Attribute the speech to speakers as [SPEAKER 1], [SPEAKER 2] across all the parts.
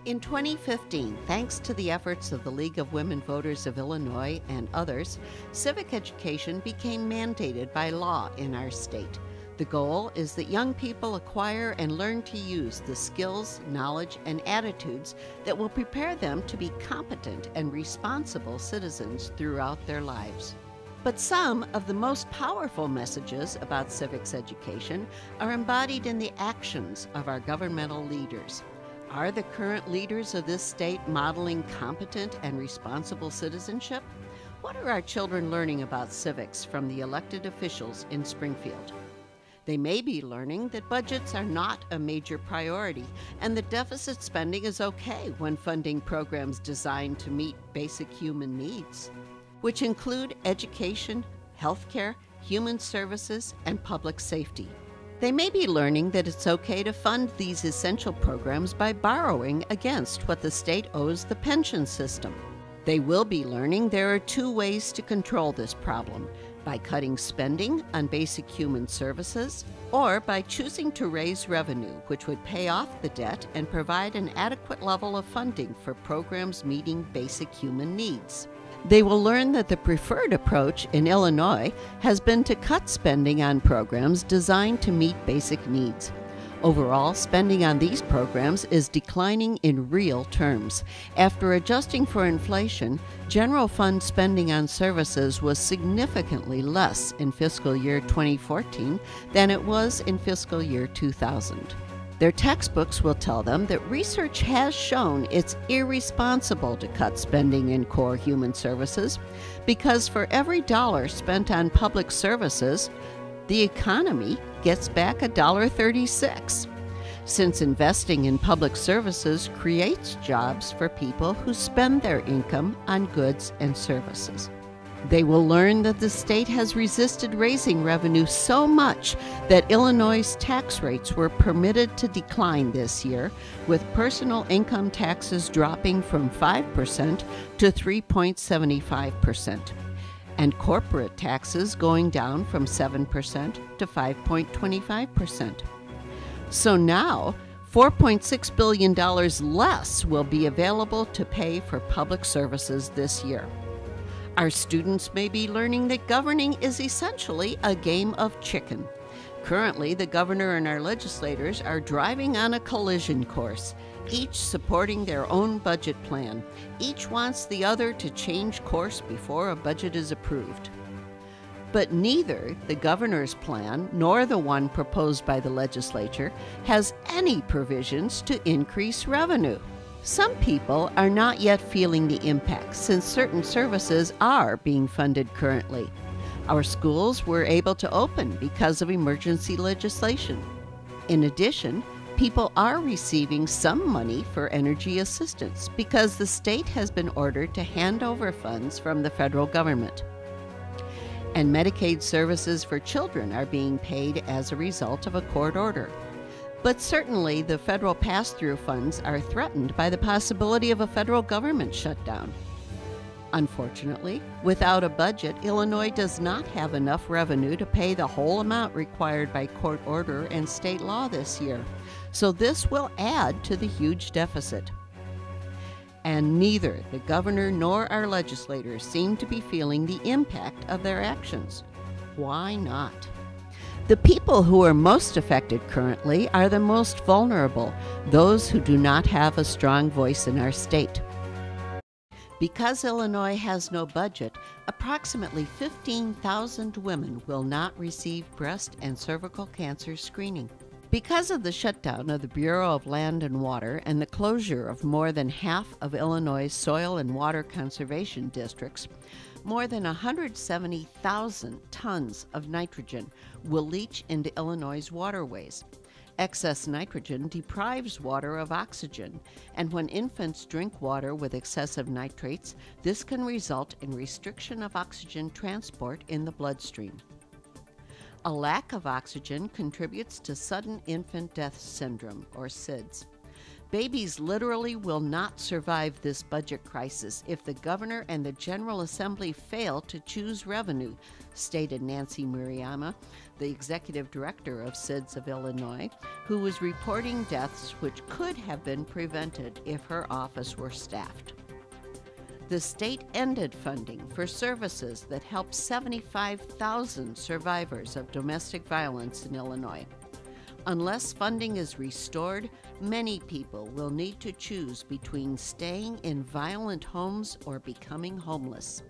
[SPEAKER 1] In 2015, thanks to the efforts of the League of Women Voters of Illinois and others, civic education became mandated by law in our state. The goal is that young people acquire and learn to use the skills, knowledge, and attitudes that will prepare them to be competent and responsible citizens throughout their lives. But some of the most powerful messages about civics education are embodied in the actions of our governmental leaders. Are the current leaders of this state modeling competent and responsible citizenship? What are our children learning about civics from the elected officials in Springfield? They may be learning that budgets are not a major priority and that deficit spending is okay when funding programs designed to meet basic human needs, which include education, healthcare, human services, and public safety. They may be learning that it's okay to fund these essential programs by borrowing against what the state owes the pension system. They will be learning there are two ways to control this problem: by cutting spending on basic human services, or by choosing to raise revenue, which would pay off the debt and provide an adequate level of funding for programs meeting basic human needs. They will learn that the preferred approach in Illinois has been to cut spending on programs designed to meet basic needs. Overall, spending on these programs is declining in real terms. After adjusting for inflation, general fund spending on services was significantly less in fiscal year 2014 than it was in fiscal year 2000. Their textbooks will tell them that research has shown it's irresponsible to cut spending in core human services because for every dollar spent on public services, the economy gets back $1.36. Since investing in public services creates jobs for people who spend their income on goods and services. They will learn that the state has resisted raising revenue so much that Illinois' tax rates were permitted to decline this year, with personal income taxes dropping from 5% to 3.75%, and corporate taxes going down from 7% to 5.25%. So now, $4.6 billion less will be available to pay for public services this year. Our students may be learning that governing is essentially a game of chicken. Currently, the governor and our legislators are driving on a collision course, each supporting their own budget plan. Each wants the other to change course before a budget is approved. But neither the governor's plan nor the one proposed by the legislature has any provisions to increase revenue. Some people are not yet feeling the impact since certain services are being funded currently. Our schools were able to open because of emergency legislation. In addition, people are receiving some money for energy assistance because the state has been ordered to hand over funds from the federal government. And Medicaid services for children are being paid as a result of a court order. But certainly the federal pass-through funds are threatened by the possibility of a federal government shutdown. Unfortunately, without a budget, Illinois does not have enough revenue to pay the whole amount required by court order and state law this year, so this will add to the huge deficit. And neither the governor nor our legislators seem to be feeling the impact of their actions. Why not? The people who are most affected currently are the most vulnerable, those who do not have a strong voice in our state. Because Illinois has no budget, approximately 15,000 women will not receive breast and cervical cancer screening. Because of the shutdown of the Bureau of Land and Water and the closure of more than half of Illinois' soil and water conservation districts, more than 170,000 tons of nitrogen will leach into Illinois' waterways. Excess nitrogen deprives water of oxygen, and when infants drink water with excessive nitrates, this can result in restriction of oxygen transport in the bloodstream. A lack of oxygen contributes to sudden infant death syndrome, or SIDS. Babies literally will not survive this budget crisis if the governor and the General Assembly fail to choose revenue, stated Nancy Murayama, the executive director of SIDS of Illinois, who was reporting deaths which could have been prevented if her office were staffed. The state ended funding for services that help 75,000 survivors of domestic violence in Illinois. Unless funding is restored, many people will need to choose between staying in violent homes or becoming homeless.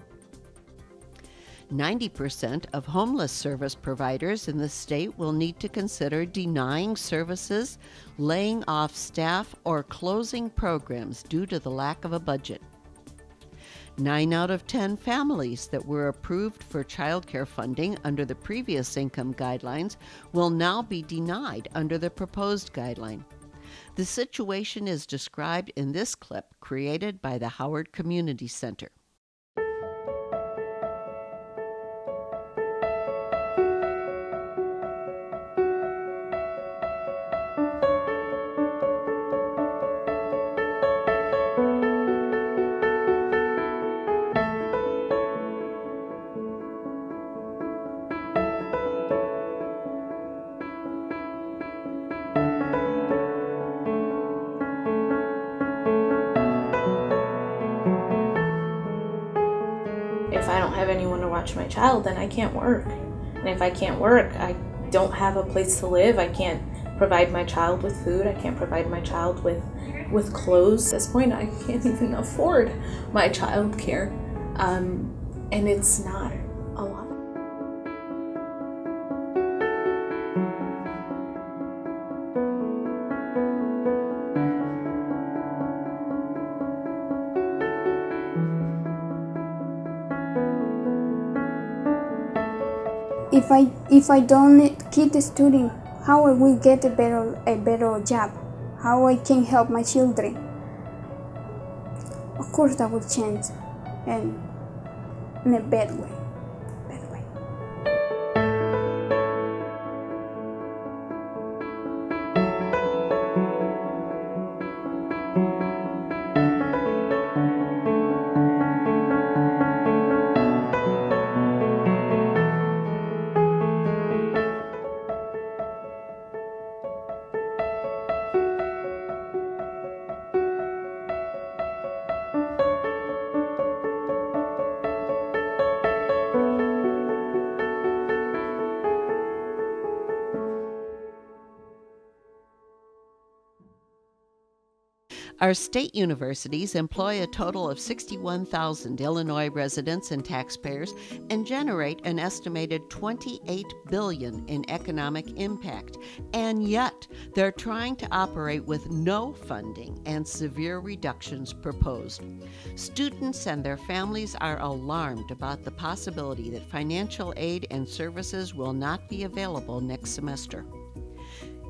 [SPEAKER 1] 90% of homeless service providers in the state will need to consider denying services, laying off staff, or closing programs due to the lack of a budget. 9 out of 10 families that were approved for child care funding under the previous income guidelines will now be denied under the proposed guideline. The situation is described in this clip created by the Howard Community Center.
[SPEAKER 2] If I don't have anyone to watch my child, then I can't work. And if I can't work, I don't have a place to live. I can't provide my child with food. I can't provide my child with clothes. At this point, I can't even afford my child care. And it's not a lot.
[SPEAKER 3] If I don't keep studying, how I will get a better job? How I can help my children? Of course, that will change, and in a bad way.
[SPEAKER 1] Our state universities employ a total of 61,000 Illinois residents and taxpayers and generate an estimated $28 billion in economic impact. And yet, they're trying to operate with no funding and severe reductions proposed. Students and their families are alarmed about the possibility that financial aid and services will not be available next semester.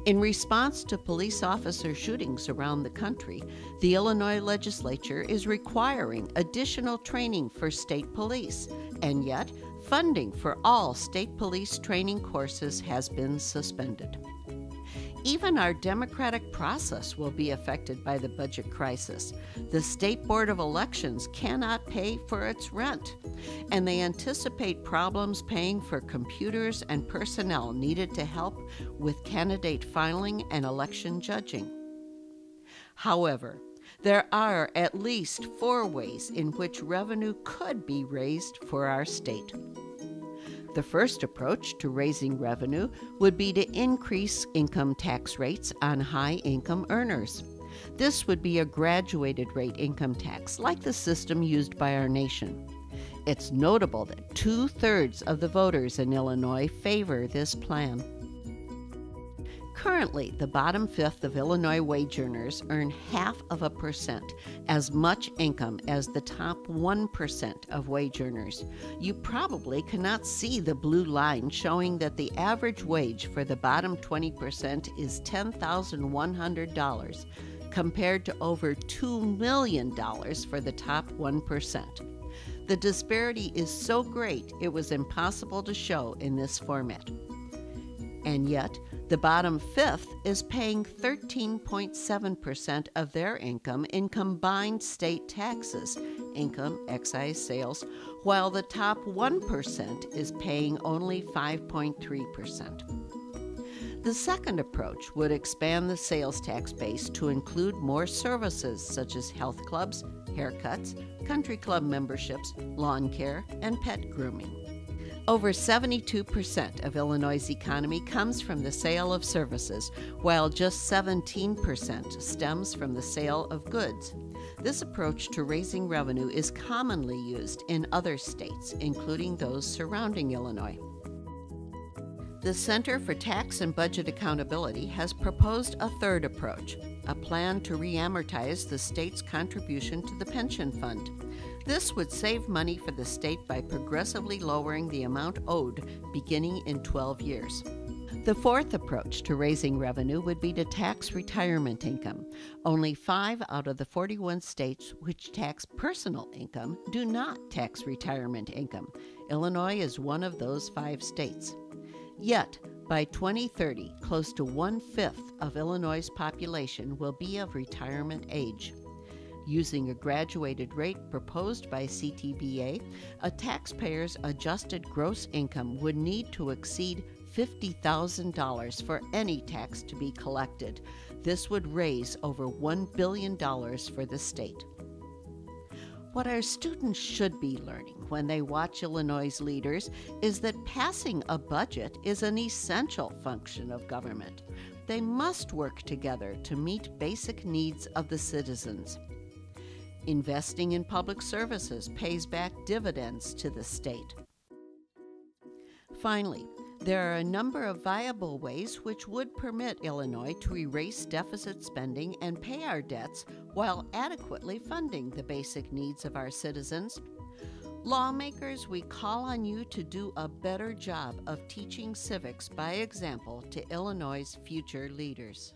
[SPEAKER 1] In response to police officer shootings around the country, the Illinois legislature is requiring additional training for state police, and yet funding for all state police training courses has been suspended. Even our democratic process will be affected by the budget crisis. The State Board of Elections cannot pay for its rent, and they anticipate problems paying for computers and personnel needed to help with candidate filing and election judging. However, there are at least 4 ways in which revenue could be raised for our state. The first approach to raising revenue would be to increase income tax rates on high-income earners. This would be a graduated rate income tax, like the system used by our nation. It's notable that 2/3 of the voters in Illinois favor this plan. Currently, the bottom fifth of Illinois wage earners earn 0.5%, as much income as the top 1% of wage earners. You probably cannot see the blue line showing that the average wage for the bottom 20% is $10,100, compared to over $2 million for the top 1%. The disparity is so great it was impossible to show in this format. And yet, The bottom fifth is paying 13.7% of their income in combined state taxes, income, excise, sales, while the top 1% is paying only 5.3%. The second approach would expand the sales tax base to include more services such as health clubs, haircuts, country club memberships, lawn care, and pet grooming. Over 72% of Illinois' economy comes from the sale of services, while just 17% stems from the sale of goods. This approach to raising revenue is commonly used in other states, including those surrounding Illinois. The Center for Tax and Budget Accountability has proposed a third approach, a plan to re-amortize the state's contribution to the pension fund. This would save money for the state by progressively lowering the amount owed beginning in 12 years. The fourth approach to raising revenue would be to tax retirement income. Only 5 out of the 41 states which tax personal income do not tax retirement income. Illinois is one of those 5 states. Yet, by 2030, close to 1/5 of Illinois' population will be of retirement age. Using a graduated rate proposed by CTBA, a taxpayer's adjusted gross income would need to exceed $50,000 for any tax to be collected. This would raise over $1 billion for the state. What our students should be learning when they watch Illinois' leaders is that passing a budget is an essential function of government. They must work together to meet basic needs of the citizens. Investing in public services pays back dividends to the state. Finally, there are a number of viable ways which would permit Illinois to erase deficit spending and pay our debts while adequately funding the basic needs of our citizens. Lawmakers, we call on you to do a better job of teaching civics by example to Illinois' future leaders.